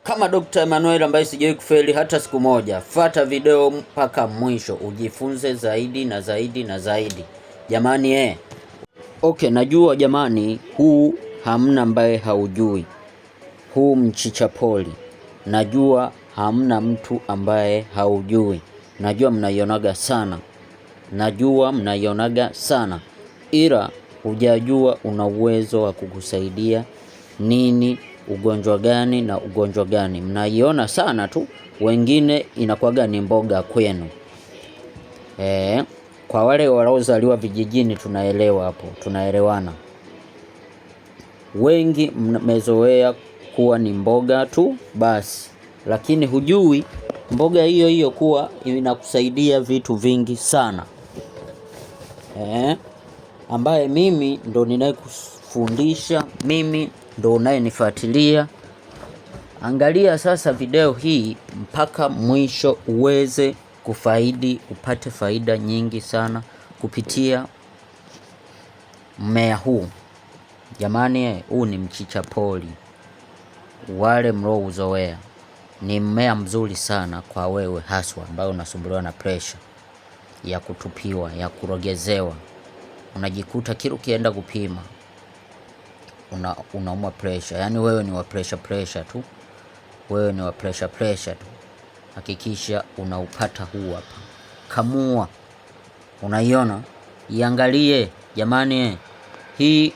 Kama Dr. Emmanuel ambaye sijawahi kufeli hata siku moja. Fuata video mpaka mwisho ujifunze zaidi na zaidi na zaidi. Jamani Okay, najua jamani, huu hamna ambaye haujui. Huu mchicha poli. Najua hamna mtu ambaye haujui. Najua mnaionaga sana. Najua mnaionaga sana. Ila hujajua una uwezo wa kukusaidia nini, ugonjwa gani na ugonjwa gani. Mnaiona sana tu, wengine inakuwaga ni mboga kwenu. Kwa wale waliozaliwa vijijini tunaelewa hapo, tunaelewana. Wengi mmezoea kuwa ni mboga tu basi, lakini hujui mboga hiyo hiyo kuwa inakusaidia vitu vingi sana. Ambaye mimi ndo ninayekufundisha, mimi ndo unayenifuatilia. Angalia sasa video hii mpaka mwisho uweze kufaidi, upate faida nyingi sana kupitia mmea huu. Jamani, huu ni mchicha poli. Wale mliouzoea, ni mmea mzuri sana kwa wewe haswa ambao unasumbuliwa na pressure ya kutupiwa, ya kurogezewa. Unajikuta kila ukienda kupima unaumwa pressure. Yaani wewe ni wa pressure tu. Wewe ni wa pressure tu. Hakikisha unaupata huu hapa. Kamua. Unaiona? Iangalie jamani. Hii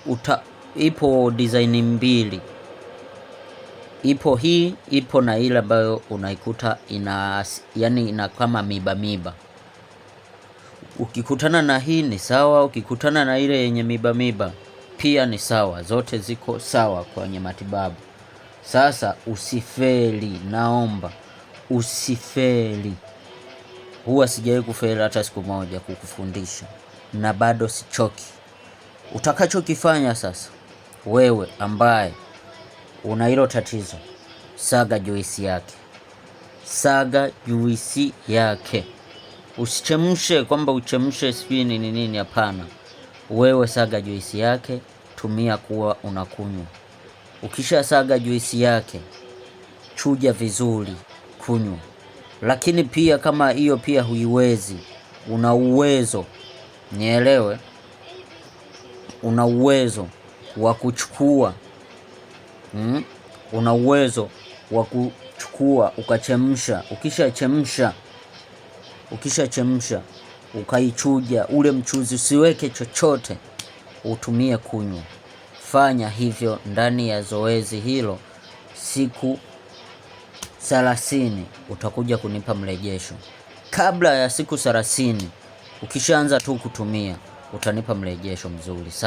ipo design mbili. Ipo hii, ipo na ile ambayo unaikuta ina kama miba. Ukikutana na hii ni sawa, ukikutana na ile yenye miba pia ni sawa. Zote ziko sawa kwenye matibabu. Sasa usifeli, naomba usifeli. Huwa sijawahi kufeli hata siku moja kukufundisha, na bado sichoki. Utakachokifanya sasa, wewe ambaye una hilo tatizo, saga juisi yake. Saga juisi yake. Usichemshe kwamba uchemshe sijui nini, hapana. Wewe saga juisi yake, tumia kuwa unakunywa. Ukisha saga juisi yake, chuja vizuri, kunywa. Lakini pia kama hiyo pia huiwezi, una uwezo, nielewe, una uwezo wa kuchukua, una uwezo wa kuchukua ukachemsha. Ukishachemsha ukaichuja, ule mchuzi usiweke chochote, utumie kunywa. Fanya hivyo ndani ya zoezi hilo siku 30, utakuja kunipa mrejesho. Kabla ya siku 30, ukishaanza tu kutumia, utanipa mrejesho mzuri sana.